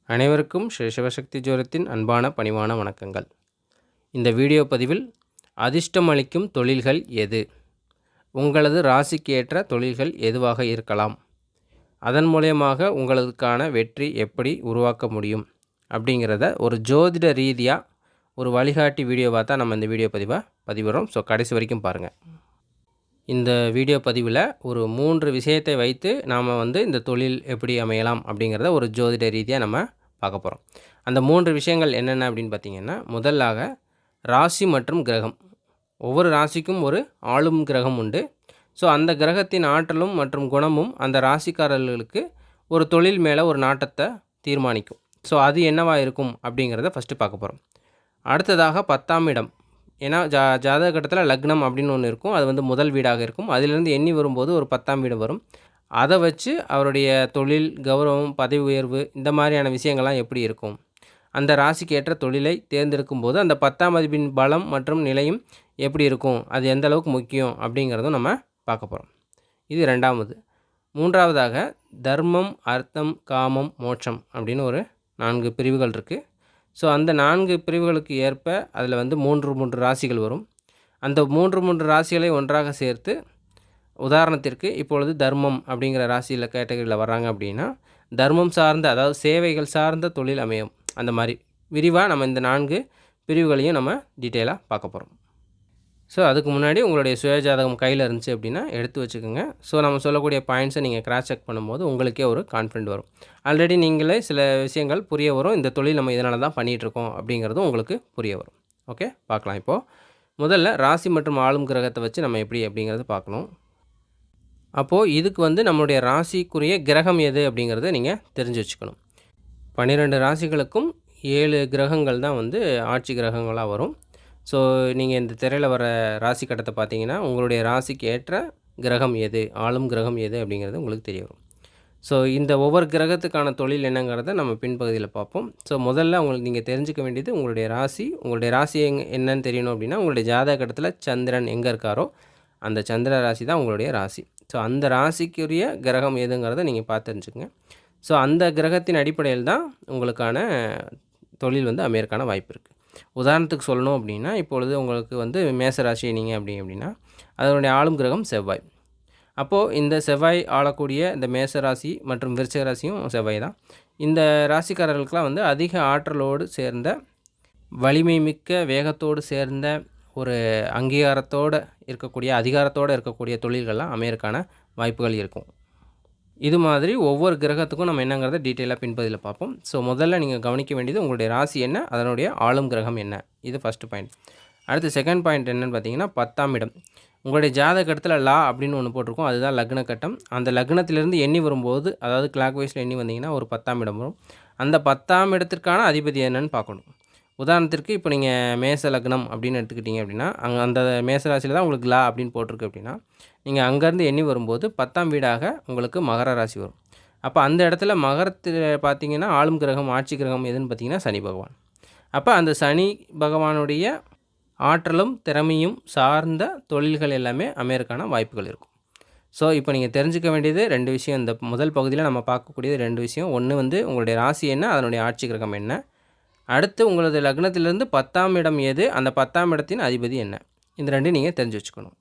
அனைவருக்கும் ஸ்ரீ சிவசக்தி ஜோதிடத்தின் அன்பான பணிவான வணக்கங்கள். இந்த வீடியோ பதிவில் அதிர்ஷ்டம் அளிக்கும் தொழில்கள் எது, உங்களது ராசிக்கு ஏற்ற தொழில்கள் எதுவாக இருக்கலாம், அதன் மூலயமாக உங்களுக்கான வெற்றி எப்படி உருவாக்க முடியும் அப்படிங்கிறத ஒரு ஜோதிட ரீதியாக ஒரு வழிகாட்டி வீடியோவாக தான் நம்ம இந்த வீடியோ பதிவிடுறோம். ஸோ கடைசி வரைக்கும் பாருங்கள். இந்த வீடியோ பதிவில் ஒரு 3 விஷயத்தை வைத்து நாம் இந்த தொழில் எப்படி அமையலாம் அப்படிங்கிறத ஒரு ஜோதிட ரீதியாக நம்ம பார்க்க போகிறோம். அந்த 3 விஷயங்கள் என்னென்ன அப்படின்னு பார்த்திங்கன்னா, முதலாக ராசி மற்றும் கிரகம். ஒவ்வொரு ராசிக்கும் ஒரு ஆளும் கிரகம் உண்டு. ஸோ அந்த கிரகத்தின் ஆற்றலும் மற்றும் குணமும் அந்த ராசிக்காரர்களுக்கு ஒரு தொழில் மேலே ஒரு நாட்டத்தை தீர்மானிக்கும். ஸோ அது என்னவாக இருக்கும் அப்படிங்கிறத ஃபஸ்ட்டு பார்க்க போகிறோம். அடுத்ததாக 10ஆம் இடம். ஏன்னா ஜாதக கட்டத்தில் லக்னம் அப்படின்னு ஒன்று இருக்கும். அது முதல் வீடாக இருக்கும். அதிலிருந்து எண்ணி வரும்போது ஒரு 10ஆம் வீடு வரும். அதை வச்சு அவருடைய தொழில், கௌரவம், பதவி உயர்வு இந்த மாதிரியான விஷயங்கள்லாம் எப்படி இருக்கும், அந்த ராசிக்கு ஏற்ற தொழிலை தேர்ந்தெடுக்கும் போது அந்த 10ஆம் அதிபின் பலம் மற்றும் நிலையும் எப்படி இருக்கும், அது எந்த அளவுக்கு முக்கியம் அப்படிங்கிறதும் நம்ம பார்க்க போகிறோம். இது 2வது. 3வதாக தர்மம், அர்த்தம், காமம், மோட்சம் அப்படின்னு ஒரு 4 பிரிவுகள் இருக்குது. ஸோ அந்த 4 பிரிவுகளுக்கு ஏற்ப அதில் 3 ராசிகள் வரும். அந்த 3 ராசிகளை ஒன்றாக சேர்த்து, உதாரணத்திற்கு இப்பொழுது தர்மம் அப்படிங்கிற ராசியில் கேட்டகரியில் வர்றாங்க அப்படின்னா, தர்மம் சார்ந்த, அதாவது சேவைகள் சார்ந்த தொழில் அமையும். அந்த மாதிரி விரிவாக நம்ம இந்த 4 பிரிவுகளையும் நம்ம டீட்டெயிலாக பார்க்க போகிறோம். ஸோ அதுக்கு முன்னாடி உங்களுடைய சுயஜாதகம் கையில் இருந்துச்சு அப்படின்னா எடுத்து வச்சுக்கோங்க. ஸோ நம்ம சொல்லக்கூடிய பாயிண்ட்ஸை நீங்கள் கிராஸ் செக் பண்ணும்போது உங்களுக்கே ஒரு கான்ஃபிடென்ட் வரும். ஆல்ரெடி நீங்களே சில விஷயங்கள் புரிய வரும். இந்த தொழில் நம்ம இதனால தான் பண்ணிகிட்ருக்கோம் அப்படிங்கிறதும் உங்களுக்கு புரிய வரும். ஓகே, பார்க்கலாம். இப்போது முதல்ல ராசி மற்றும் ஆளும் கிரகத்தை வச்சு நம்ம எப்படி அப்படிங்கிறத பார்க்கணும். அப்போது இதுக்கு நம்மளுடைய ராசிக்குரிய கிரகம் எது அப்படிங்கிறத நீங்கள் தெரிஞ்சு வச்சுக்கணும். 12 ராசிகளுக்கும் 7 கிரகங்கள் தான் ஆட்சி கிரகங்களாக வரும். ஸோ நீங்கள் இந்த திரையில் வர ராசி கட்டத்தை பார்த்தீங்கன்னா, உங்களுடைய ராசிக்கு ஏற்ற கிரகம் எது, ஆளும் கிரகம் எது அப்படிங்கிறது உங்களுக்கு தெரிய வரும். ஸோ இந்த ஒவ்வொரு கிரகத்துக்கான தொழில் என்னங்கிறத நம்ம பின்பகுதியில் பார்ப்போம். ஸோ முதல்ல உங்களுக்கு நீங்கள் தெரிஞ்சுக்க வேண்டியது உங்களுடைய ராசி என்னன்னு தெரியணும் அப்படின்னா, உங்களுடைய ஜாதக கட்டத்தில் சந்திரன் எங்கே இருக்காரோ அந்த சந்திர ராசி தான் உங்களுடைய ராசி. ஸோ அந்த ராசிக்குரிய கிரகம் எதுங்கிறத நீங்கள் பார்த்து தெரிஞ்சுக்கங்க. ஸோ அந்த கிரகத்தின் அடிப்படையில் தான் உங்களுக்கான தொழில் அமையறக்கான வாய்ப்பு இருக்குது. உதாரணத்துக்கு சொல்லணும் அப்படின்னா, இப்பொழுது உங்களுக்கு மேச ராசி நீங்கள் அப்படின்னா அதனுடைய ஆளும் கிரகம் செவ்வாய். அப்போது இந்த செவ்வாய் ஆளக்கூடிய இந்த மேச ராசி மற்றும் விருச்சிக ராசியும் செவ்வாய் தான். இந்த ராசிக்காரர்களுக்கெல்லாம் அதிக ஆற்றலோடு சேர்ந்த, வலிமை மிக்க, வேகத்தோடு சேர்ந்த, ஒரு அங்கீகாரத்தோடு இருக்கக்கூடிய, அதிகாரத்தோடு இருக்கக்கூடிய தொழில்கள்லாம் அமையறக்கான வாய்ப்புகள் இருக்கும். இது மாதிரி ஒவ்வொரு கிரகத்துக்கும் நம்ம என்னங்கிறத டீட்டெயிலாக பின்பகுதியில் பார்ப்போம். ஸோ முதல்ல நீங்கள் கவனிக்க வேண்டியது உங்களுடைய ராசி என்ன, அதனுடைய ஆளும் கிரகம் என்ன. இது ஃபஸ்ட்டு பாயிண்ட். அடுத்து செகண்ட் பாயிண்ட் என்னென்னு பார்த்தீங்கன்னா, 10ஆம் இடம். உங்களுடைய ஜாதக கட்டத்தில் லா அப்படின்னு ஒன்று போட்டிருக்கோம். அதுதான் லக்ன கட்டம். அந்த லக்னத்திலிருந்து எண்ணி வரும்போது, அதாவது கிளாக் வைஸில் எண்ணி வந்தீங்கன்னா ஒரு 10ஆம் இடம் வரும். அந்த 10ஆம் இடத்திற்கான அதிபதி என்னன்னு பார்க்கணும். உதாரணத்திற்கு இப்போ நீங்கள் மேச லக்னம் அப்படின்னு எடுத்துக்கிட்டீங்க அப்படின்னா, அந்த மேச ராசியில் தான் உங்களுக்கு லா அப்படின்னு போட்டிருக்கு அப்படின்னா, நீங்கள் அங்கேருந்து எண்ணி வரும்போது 10ஆம் வீடாக உங்களுக்கு மகர ராசி வரும். அப்போ அந்த இடத்துல மகரத்தில் பார்த்தீங்கன்னா ஆளும் கிரகம், ஆட்சி கிரகம் எதுன்னு பார்த்தீங்கன்னா சனி பகவான். அப்போ அந்த சனி பகவானுடைய ஆற்றலும் திறமையும் சார்ந்த தொழில்கள் எல்லாமே அமையறக்கான வாய்ப்புகள் இருக்கும். ஸோ இப்போ நீங்கள் தெரிஞ்சுக்க வேண்டியது 2 விஷயம். இந்த முதல் பகுதியில் நம்ம பார்க்கக்கூடியது 2 விஷயம். ஒன்று உங்களுடைய ராசி என்ன, அதனுடைய ஆட்சி கிரகம் என்ன. அடுத்து உங்களது லக்னத்திலிருந்து 10ஆம் இடம் எது, அந்த 10ஆம் இடத்தின் அதிபதி என்ன. இந்த 2 நீங்கள் தெரிஞ்சு வச்சுக்கணும்.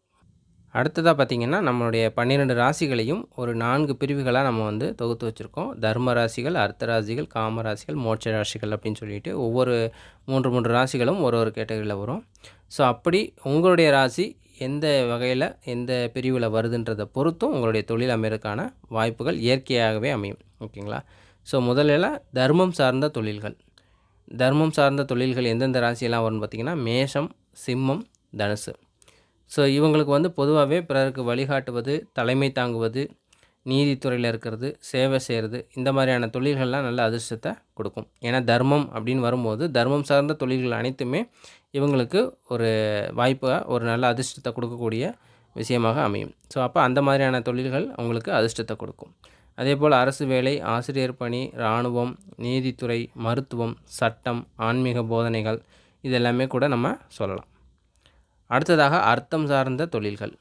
அடுத்ததாக பார்த்திங்கன்னா, நம்மளுடைய 12 ராசிகளையும் ஒரு 4 பிரிவுகளாக நம்ம தொகுத்து வச்சுருக்கோம். தர்ம ராசிகள், அர்த்த ராசிகள், காம ராசிகள், மோட்ச ராசிகள் அப்படின்னு சொல்லிட்டு ஒவ்வொரு 3 ராசிகளும் ஒரு கேட்டகரியில் வரும். ஸோ அப்படி உங்களுடைய ராசி எந்த வகையில், எந்த பிரிவில் வருதுன்றதை பொறுத்தும் உங்களுடைய தொழில் அமையறதுக்கான வாய்ப்புகள் இயற்கையாகவே அமையும். ஓகேங்களா? ஸோ முதலில் தர்மம் சார்ந்த தொழில்கள். தர்மம் சார்ந்த தொழில்கள் எந்தெந்த ராசியெல்லாம் வரும்னு பார்த்திங்கன்னா, மேஷம், சிம்மம், தனுசு. ஸோ இவங்களுக்கு பொதுவாகவே பிறருக்கு வழிகாட்டுவது, தலைமை தாங்குவது, நீதித்துறையில் இருக்கிறது, சேவை செய்கிறது, இந்த மாதிரியான தொழில்கள்லாம் நல்ல அதிர்ஷ்டத்தை கொடுக்கும். ஏன்னா தர்மம் அப்படின்னு வரும்போது தர்மம் சார்ந்த தொழில்கள் அனைத்துமே இவங்களுக்கு ஒரு வாய்ப்பாக, ஒரு நல்ல அதிர்ஷ்டத்தை கொடுக்கக்கூடிய விஷயமாக அமையும். ஸோ அப்போ அந்த மாதிரியான தொழில்கள் அவங்களுக்கு அதிர்ஷ்டத்தை கொடுக்கும். அதே போல் அரசு வேலை, ஆசிரியர் பணி, இராணுவம், நீதித்துறை, மருத்துவம், சட்டம், ஆன்மீக போதனைகள் இதெல்லாமே கூட நம்ம சொல்லலாம். அடுத்ததாக அர்த்தம் சார்ந்த தொழில்கள்.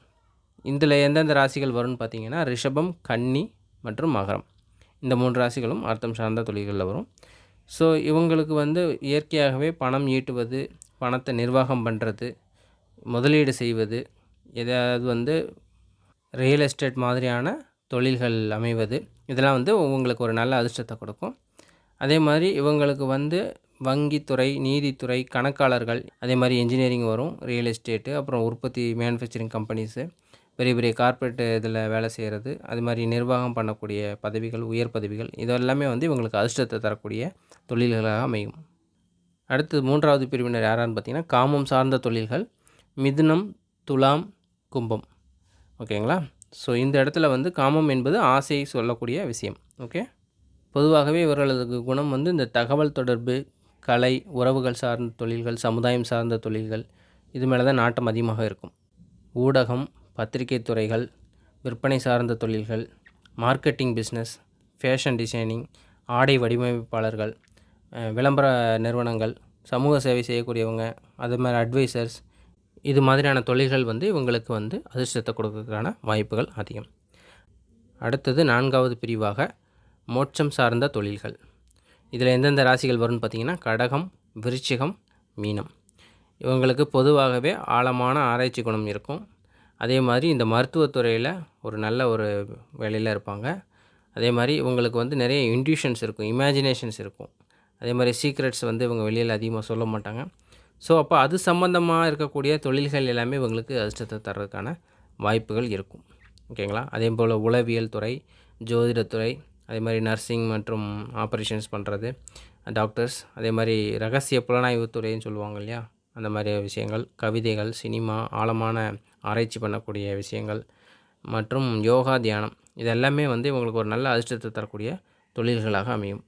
இதில் எந்தெந்த ராசிகள் வரும்னு பார்த்தீங்கன்னா, ரிஷபம், கன்னி மற்றும் மகரம். இந்த 3 ராசிகளும் அர்த்தம் சார்ந்த தொழில்களில் வரும். ஸோ இவங்களுக்கு வந்து இயற்கையாகவே பணம் ஈட்டுவது, பணத்தை நிர்வாகம் பண்ணுறது, முதலீடு செய்வது, ஏதாவது வந்து ரியல் எஸ்டேட் மாதிரியான தொழில்கள் அமைவது, இதெல்லாம் வந்து உங்களுக்கு ஒரு நல்ல அதிர்ஷ்டத்தை கொடுக்கும். அதே மாதிரி இவங்களுக்கு வந்து வங்கித்துறை, நீதித்துறை, கணக்காளர்கள், அதே மாதிரி என்ஜினியரிங் வரும், ரியல் எஸ்டேட்டு, அப்புறம் உற்பத்தி மேனுஃபேக்சரிங் கம்பெனிஸு, பெரிய பெரிய கார்ப்பரேட் இதில் வேலை செய்கிறது, அது மாதிரி நிர்வாகம் பண்ணக்கூடிய பதவிகள், உயர் பதவிகள், இதெல்லாமே வந்து இவங்களுக்கு அதிர்ஷ்டத்தை தரக்கூடிய தொழில்களாக அமையும். அடுத்தது 3வது பிரிவினர் யாரான்னு பார்த்தீங்கன்னா, காமம் சார்ந்த தொழில்கள், மிதுனம், துலாம், கும்பம். ஓகேங்களா? ஸோ இந்த இடத்துல வந்து காமம் என்பது ஆசையை சொல்லக்கூடிய விஷயம். ஓகே. பொதுவாகவே இவர்களது குணம் வந்து இந்த தகவல் தொடர்பு, கலை, உறவுகள் சார்ந்த தொழில்கள், சமுதாயம் சார்ந்த தொழில்கள், இது மேலே தான் நாட்டம் அதிகமாக இருக்கும். ஊடகம், பத்திரிகை துறைகள், விற்பனை சார்ந்த தொழில்கள், மார்க்கெட்டிங் பிஸ்னஸ், ஃபேஷன் டிசைனிங், ஆடை வடிவமைப்பாளர்கள், விளம்பர நிறுவனங்கள், சமூக சேவை செய்யக்கூடியவங்க, அது மாதிரி அட்வைசர்ஸ், இது மாதிரியான தொழில்கள் வந்து இவங்களுக்கு வந்து அதிர்ஷ்டத்தை கொடுக்கறதுக்கான வாய்ப்புகள் அதிகம். அடுத்தது 4வது பிரிவாக மோட்சம் சார்ந்த தொழில்கள். இதில் எந்தெந்த ராசிகள் வரும்னு பார்த்தீங்கன்னா, கடகம், விருச்சிகம், மீனம். இவங்களுக்கு பொதுவாகவே ஆழமான ஆராய்ச்சி குணம் இருக்கும். அதே மாதிரி இந்த மருத்துவத்துறையில் ஒரு நல்ல ஒரு வேலையில் இருப்பாங்க. அதே மாதிரி இவங்களுக்கு வந்து நிறைய இன்ட்யூஷன்ஸ் இருக்கும், இமேஜினேஷன்ஸ் இருக்கும். அதே மாதிரி சீக்ரெட்ஸ் வந்து இவங்க வெளியில் அதிகமாக சொல்ல மாட்டாங்க. ஸோ அப்போ அது சம்மந்தமாக இருக்கக்கூடிய தொழில்கள் எல்லாமே இவங்களுக்கு அதிர்ஷ்டத்தை தர்றதுக்கான வாய்ப்புகள் இருக்கும். ஓகேங்களா? அதே போல் உளவியல் துறை, ஜோதிடத்துறை, அதே மாதிரி நர்சிங் மற்றும் ஆப்ரேஷன்ஸ் பண்ணுறது, டாக்டர்ஸ், அதே மாதிரி ரகசிய புலனாய்வு துறைன்னு சொல்லுவாங்க இல்லையா, அந்த மாதிரி விஷயங்கள், கவிதைகள், சினிமா, ஆழமான ஆராய்ச்சி பண்ணக்கூடிய விஷயங்கள் மற்றும் யோகா, தியானம், இதெல்லாமே வந்து இவங்களுக்கு ஒரு நல்ல அதிர்ஷ்டத்தை தரக்கூடிய தொழில்களாக அமையும்.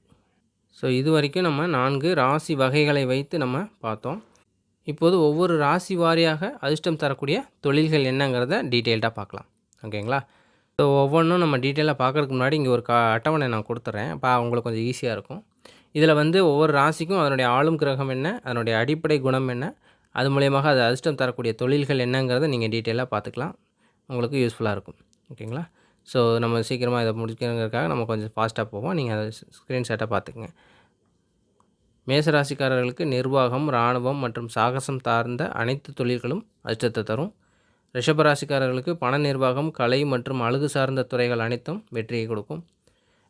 ஸோ இது வரைக்கும் நம்ம 4 ராசி வகைகளை வைத்து நம்ம பார்த்தோம். இப்போது ஒவ்வொரு ராசி வாரியாக அதிர்ஷ்டம் தரக்கூடிய தொழில்கள் என்னங்கிறத டீட்டெயில்டாக பார்க்கலாம். ஓகேங்களா? ஸோ ஒவ்வொன்றும் நம்ம டீட்டெயிலாக பார்க்குறதுக்கு முன்னாடி இங்கே ஒரு அட்டவணை நான் கொடுத்துட்றேன். அப்போ உங்களுக்கு கொஞ்சம் ஈஸியாக இருக்கும். இதில் வந்து ஒவ்வொரு ராசிக்கும் அதனுடைய ஆளும் கிரகம் என்ன, அதனுடைய அடிப்படை குணம் என்ன, அது மூலியமாக அது அதிர்ஷ்டம் தரக்கூடிய தொழில்கள் என்னங்கிறத நீங்கள் டீட்டெயிலாக பார்த்துக்கலாம். உங்களுக்கு யூஸ்ஃபுல்லாக இருக்கும். ஓகேங்களா? ஸோ நம்ம சீக்கிரமாக இதை முடிக்கணுங்கிறதுக்காக நம்ம கொஞ்சம் ஃபாஸ்ட்டாக போவோம். நீங்கள் அதை ஸ்க்ரீன்ஷாட்டாக பார்த்துக்குங்க. மேசராசிக்காரர்களுக்கு நிர்வாகம், இராணுவம் மற்றும் சாகசம் சார்ந்த அனைத்து தொழில்களும் அதிர்ஷ்டத்தை தரும். ரிஷபராசிக்காரர்களுக்கு பண நிர்வாகம், கலை மற்றும் அழகு சார்ந்த துறைகள் அனைத்தும் வெற்றியை கொடுக்கும்.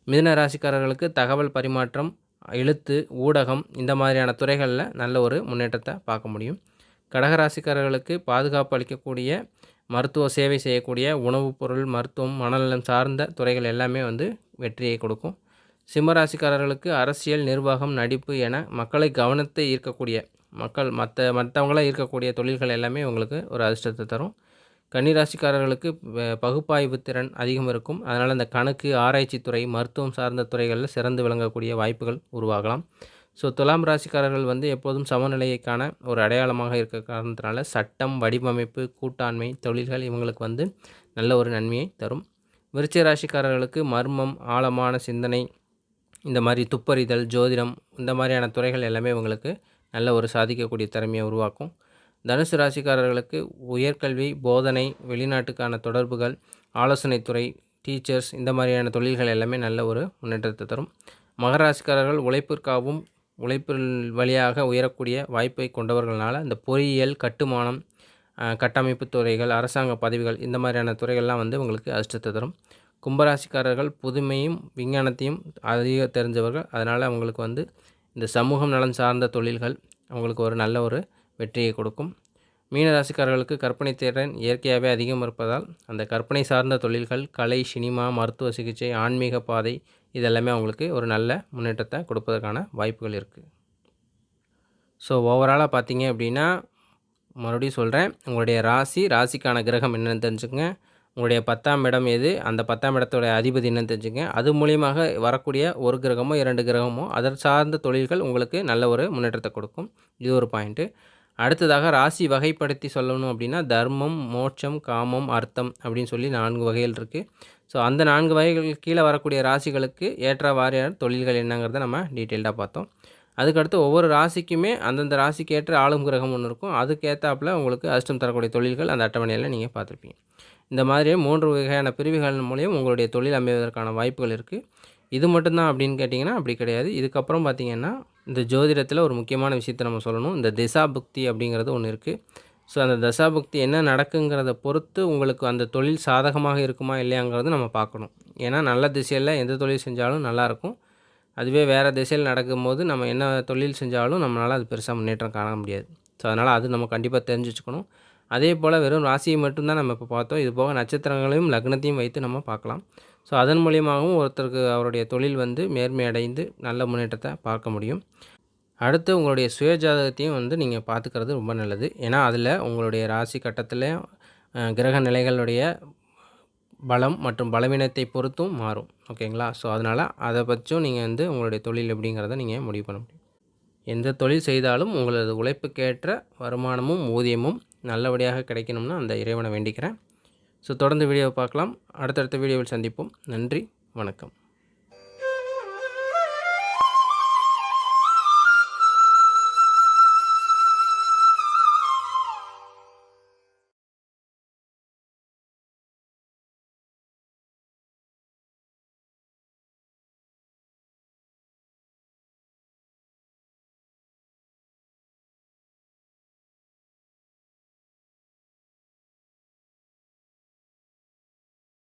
மிதுன ராசிக்காரர்களுக்கு தகவல் பரிமாற்றம், எழுத்து, ஊடகம், இந்த மாதிரியான துறைகளில் நல்ல ஒரு முன்னேற்றத்தை பார்க்க முடியும். கடகராசிக்காரர்களுக்கு பாதுகாப்பு அளிக்கக்கூடிய, மருத்துவ சேவை செய்யக்கூடிய, உணவுப் பொருள், மருத்துவம், மனநலம் சார்ந்த துறைகள் எல்லாமே வந்து வெற்றியை கொடுக்கும். சிம்மராசிக்காரர்களுக்கு அரசியல், நிர்வாகம், நடிப்பு என மக்களை கவனத்தை ஈர்க்கக்கூடிய, மற்றவங்கள ஈர்க்கக்கூடிய தொழில்கள் எல்லாமே உங்களுக்கு ஒரு அதிர்ஷ்டத்தை தரும். கன்னிராசிக்காரர்களுக்கு பகுப்பாய்வு திறன் அதிகம் இருக்கும். அதனால் இந்த கணக்கு, ஆராய்ச்சி துறை, மருத்துவம் சார்ந்த துறைகளில் சிறந்து விளங்கக்கூடிய வாய்ப்புகள் உருவாகலாம். ஸோ துலாம் ராசிக்காரர்கள் வந்து எப்போதும் சமநிலைக்கான ஒரு அடையாளமாக இருக்க காரணத்தினால சட்டம், வடிவமைப்பு, கூட்டாண்மை தொழில்கள் இவங்களுக்கு வந்து நல்ல ஒரு நன்மையை தரும். விருச்சிக ராசிக்காரர்களுக்கு மர்மம், ஆழமான சிந்தனை, இந்த மாதிரி துப்பறிதல், ஜோதிடம், இந்த மாதிரியான துறைகள் எல்லாமே இவங்களுக்கு நல்ல ஒரு சாதிக்கக்கூடிய திறமையை உருவாக்கும். தனுசு ராசிக்காரர்களுக்கு உயர்கல்வி, போதனை, வெளிநாட்டுக்கான தொடர்புகள், ஆலோசனைத்துறை, டீச்சர்ஸ், இந்த மாதிரியான தொழில்கள் எல்லாமே நல்ல ஒரு முன்னேற்றத்தை தரும். மகர ராசிக்காரர்கள் உழைப்பிற்காகவும் உழைப்பில் வழியாக உயரக்கூடிய வாய்ப்பை கொண்டவர்களால் இந்த பொறியியல், கட்டுமானம், கட்டமைப்பு துறைகள், அரசாங்க பதவிகள், இந்த மாதிரியான துறைகள்லாம் வந்து உங்களுக்கு அதிர்ஷ்டத்தை தரும். கும்பராசிக்காரர்கள் புதுமையும் விஞ்ஞானத்தையும் அதிக தெரிஞ்சவர்கள். அதனால் அவங்களுக்கு வந்து இந்த சமூகம் நலன் சார்ந்த தொழில்கள் அவங்களுக்கு ஒரு நல்ல ஒரு வெற்றியை கொடுக்கும். மீனராசிக்காரர்களுக்கு கற்பனை திறன் இயற்கையாகவே அதிகம் இருப்பதால் அந்த கற்பனை சார்ந்த தொழில்கள், கலை, சினிமா, மருத்துவ சிகிச்சை, ஆன்மீக பாதை, இதெல்லாமே அவங்களுக்கு ஒரு நல்ல முன்னேற்றத்தை கொடுப்பதற்கான வாய்ப்புகள் இருக்குது. ஸோ ஓவராலாக பார்த்தீங்க அப்படின்னா, மறுபடியும் சொல்கிறேன், உங்களுடைய ராசிக்கான கிரகம் என்னென்னு தெரிஞ்சுக்கங்க. உங்களுடைய 10ஆம் இடம் எது, அந்த 10ஆம் இடத்தோடைய அதிபதி என்னன்னு தெரிஞ்சுக்கங்க. அது மூலியமாக வரக்கூடிய ஒரு கிரகமோ 2 கிரகமோ அதன் சார்ந்த தொழில்கள் உங்களுக்கு நல்ல ஒரு முன்னேற்றத்தை கொடுக்கும். இது ஒரு பாயிண்ட்டு. அடுத்ததாக ராசி வகைப்படுத்தி சொல்லணும் அப்படின்னா, தர்மம், மோட்சம், காமம், அர்த்தம் அப்படின்னு சொல்லி 4 வகைகள் இருக்குது. ஸோ அந்த 4 வகைகள் கீழே வரக்கூடிய ராசிகளுக்கு ஏற்ற வாரியான தொழில்கள் என்னங்கிறத நம்ம டீட்டெயில்டாக பார்த்தோம். அதுக்கடுத்து ஒவ்வொரு ராசிக்குமே அந்தந்த ராசிக்கு ஏற்ற ஆளும் கிரகம் ஒன்று இருக்கும். அதுக்கேற்றாப்புல உங்களுக்கு அதிர்ஷ்டம் தரக்கூடிய தொழில்கள் அந்த அட்டவணையில் நீங்கள் பார்த்துருப்பீங்க. இந்த மாதிரி 3 வகையான பிரிவுகள் மூலியம் உங்களுடைய தொழில் அமைவதற்கான வாய்ப்புகள் இருக்குது. இது மட்டும்தான் அப்படின்னு கேட்டிங்கன்னா அப்படி கிடையாது. இதுக்கப்புறம் பார்த்திங்கன்னா இந்த ஜோதிடத்தில் ஒரு முக்கியமான விஷயத்த நம்ம சொல்லணும். இந்த திசாபுக்தி அப்படிங்கிறது ஒன்று இருக்குது. ஸோ அந்த தசாபுக்தி என்ன நடக்குங்கிறத பொறுத்து உங்களுக்கு அந்த தொழில் சாதகமாக இருக்குமா இல்லையாங்கிறது நம்ம பார்க்கணும். ஏன்னா நல்ல திசையில் எந்த தொழில் செஞ்சாலும் நல்லாயிருக்கும். அதுவே வேறு திசையில் நடக்கும்போது நம்ம என்ன தொழில் செஞ்சாலும் நம்மளால் அது பெருசாக முன்னேற்றம் காண முடியாது. ஸோ அதனால் அது நம்ம கண்டிப்பாக தெரிஞ்சு வச்சுக்கணும். அதே போல் வெறும் ராசியை மட்டும்தான் நம்ம இப்போ பார்த்தோம். இது போக நட்சத்திரங்களையும் லக்னத்தையும் வைத்து நம்ம பார்க்கலாம். ஸோ அதன் மூலியமாகவும் ஒருத்தருக்கு அவருடைய தொழில் மேன்மை அடைந்து நல்ல முன்னேற்றத்தை பார்க்க முடியும். அடுத்து உங்களுடைய சுய ஜாதகத்தையும் நீங்கள் பார்த்துக்கிறது ரொம்ப நல்லது. ஏன்னா அதில் உங்களுடைய ராசி கட்டத்தில் கிரக நிலைகளுடைய பலம் மற்றும் பலவீனத்தை பொறுத்தும் மாறும். ஓகேங்களா? ஸோ அதனால் அதை பற்றியும் நீங்கள் உங்களுடைய தொழில் எப்படிங்கிறத நீங்கள் முடிவு பண்ண முடியும். எந்த தொழில் செய்தாலும் உங்களது உழைப்புக்கேற்ற வருமானமும் ஊதியமும் நல்லபடியாக கிடைக்கணும்னு அந்த இறைவனை வேண்டிக்கிறேன். ஸோ தொடர்ந்து வீடியோவை பார்க்கலாம். அடுத்தடுத்த வீடியோவில் சந்திப்போம். நன்றி, வணக்கம்.